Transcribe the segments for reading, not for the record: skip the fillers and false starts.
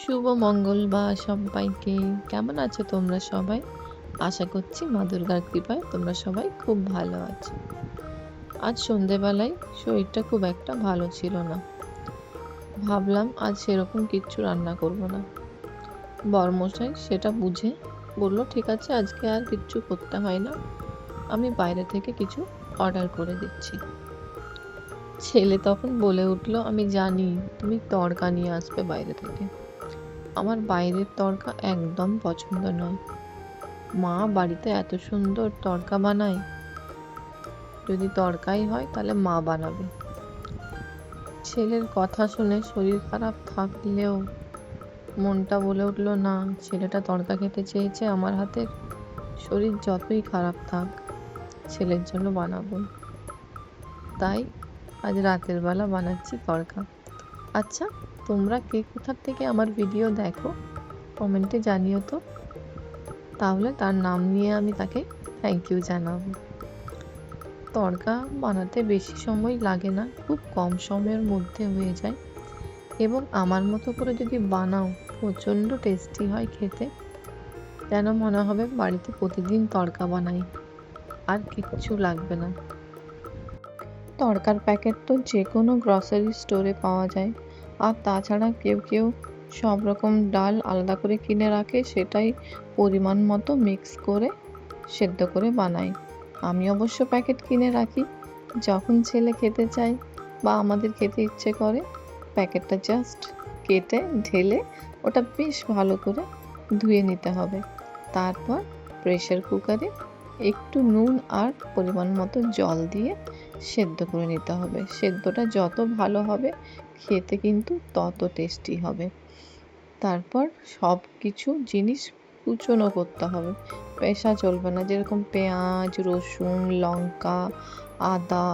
শুভ মঙ্গলবার সবাইকে। কেমন আছো তোমরা সবাই? আশা করছি মা দুর্গার কৃপায় তোমরা সবাই খুব ভালো আছো। আজ সন্ধেবেলায় শরীরটা খুব একটা ভালো ছিল না। ভাবলাম আজ সেরকম কিচ্ছু রান্না করব না। বরমশাই সেটা বুঝে বলল, ঠিক আছে, আজকে আর কিচ্ছু করতে হয় না, আমি বাইরে থেকে কিছু অর্ডার করে দিচ্ছি। ছেলে তখন বলে উঠল, আমি জানি তুমি তড়কা নিয়ে আসবে বাইরে থেকে। আমার বাইরের তড়কা একদম পছন্দ নয়। মা বাড়িতে এত সুন্দর তড়কা বানায়, যদি তড়কাই হয় তাহলে মা বানাবে। ছেলের কথা শুনে শরীর খারাপ থাকলেও মনটা বলে উঠল, না, ছেলেটা তড়কা খেতে চেয়েছে আমার হাতের, শরীর যতই খারাপ থাক ছেলের জন্য বানাবো। তাই আজ রাতের বেলা বানাচ্ছি তড়কা। আচ্ছা, তোমরা কে কোথা থেকে আমার ভিডিও দেখো কমেন্টে জানিও তো, তাহলে তার নাম নিয়ে আমি তাকে থ্যাংক ইউ জানাবো। তড়কা বানাতে বেশি সময় লাগে না, খুব কম সময়ের মধ্যে হয়ে যায়, এবং আমার মতো করে যদি বানাও প্রচণ্ড টেস্টি হয় খেতে। যেন মনে হবে বাড়িতে প্রতিদিন তড়কা বানাই, আর কিচ্ছু লাগবে না। তড়কার প্যাকেট তো যে কোনো গ্রসারি স্টোরে পাওয়া যায়, আর তাছাড়া কেউ কেউ সব রকম ডাল আলাদা করে কিনে রাখে, সেটাই পরিমাণ মতো মিক্স করে সেদ্ধ করে বানাই। আমি অবশ্য প্যাকেট কিনে রাখি, যখন ছেলে খেতে চায় বা আমাদের খেতে ইচ্ছে করে প্যাকেটটা জাস্ট কেটে ঢেলে ওটা বেশ ভালো করে ধুয়ে নিতে হবে। তারপর প্রেসার কুকারে একটু নুন আর পরিমাণ মতো জল দিয়ে সেদ্ধ করে নিতে হবে। সেদ্ধটা যত ভালো হবে খেতে কিন্তু তত টেস্টি হবে। তারপর সব কিছু জিনিস কুচনো করতে হবে, পেশা চলবে না। যেরকম পেঁয়াজ, রসুন, লঙ্কা, আদা,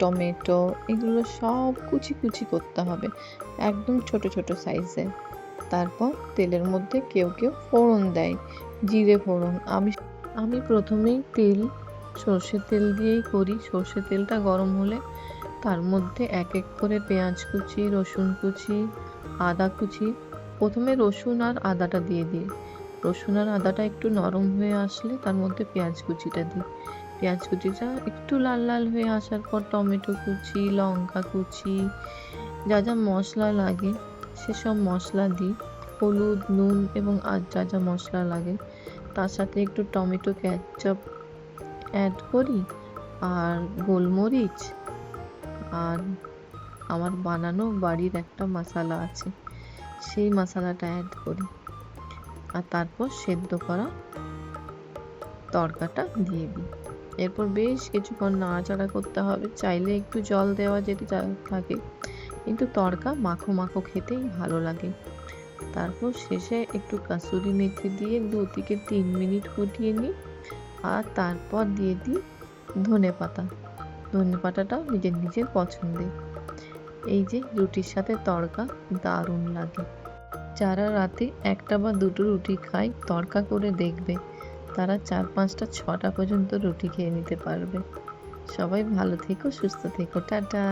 টমেটো, এগুলো সব কুচি কুচি করতে হবে, একদম ছোট ছোট সাইজে। তারপর তেলের মধ্যে কেউ কেউ ফোড়ন দেয়, জিরে ফোড়ন। আমি প্রথমেই সর্ষের তেল দিয়েই করি। সর্ষের তেলটা গরম হলে তার মধ্যে এক এক করে পেঁয়াজ কুচি, রসুন কুচি, আদা কুচি, প্রথমে রসুন আর আদাটা দিয়ে দিই। রসুন আর আদাটা একটু নরম হয়ে আসলে তার মধ্যে পেঁয়াজ কুচিটা দিই। পেঁয়াজ কুচিটা একটু লাল লাল হয়ে আসার পর টমেটো কুচি, লঙ্কা কুচি, যা যা মশলা লাগে সেসব মশলা দিই। হলুদ, নুন এবং আর যা যা মশলা লাগে, তার সাথে একটু টমেটো কেচাপ অ্যাড করি, আর গোলমরিচ, আর আমার বানানো বাড়ির একটা মশলা আছে, সেই মশলাটা অ্যাড করি, আর তারপর সেদ্ধ করা তড়কাটা দিয়ে দিই। এরপর বেশ কিছুক্ষণ নাড়াচাড়া করতে হবে। চাইলে একটু জল দেওয়া যেতে থাকে, কিন্তু তড়কা মাখো মাখো খেতেই ভালো লাগে। তারপর শেষে একটু কাসুরি মেথি দিয়ে 2 থেকে 3 মিনিট ফুটিয়ে নিই, আর তারপর দিয়ে দিই ধনে পাতা। ধনে পাতাটাও নিজের নিজের পছন্দের। এই যে রুটির সাথে তড়কা দারুণ লাগে। যারা রাতে 1টা বা 2টো রুটি খায়, তড়কা করে দেখবে, তারা 4, 5টা, 6টা পর্যন্ত রুটি খেয়ে নিতে পারবে। সবাই ভালো থেকো, সুস্থ থেকো, টাটা।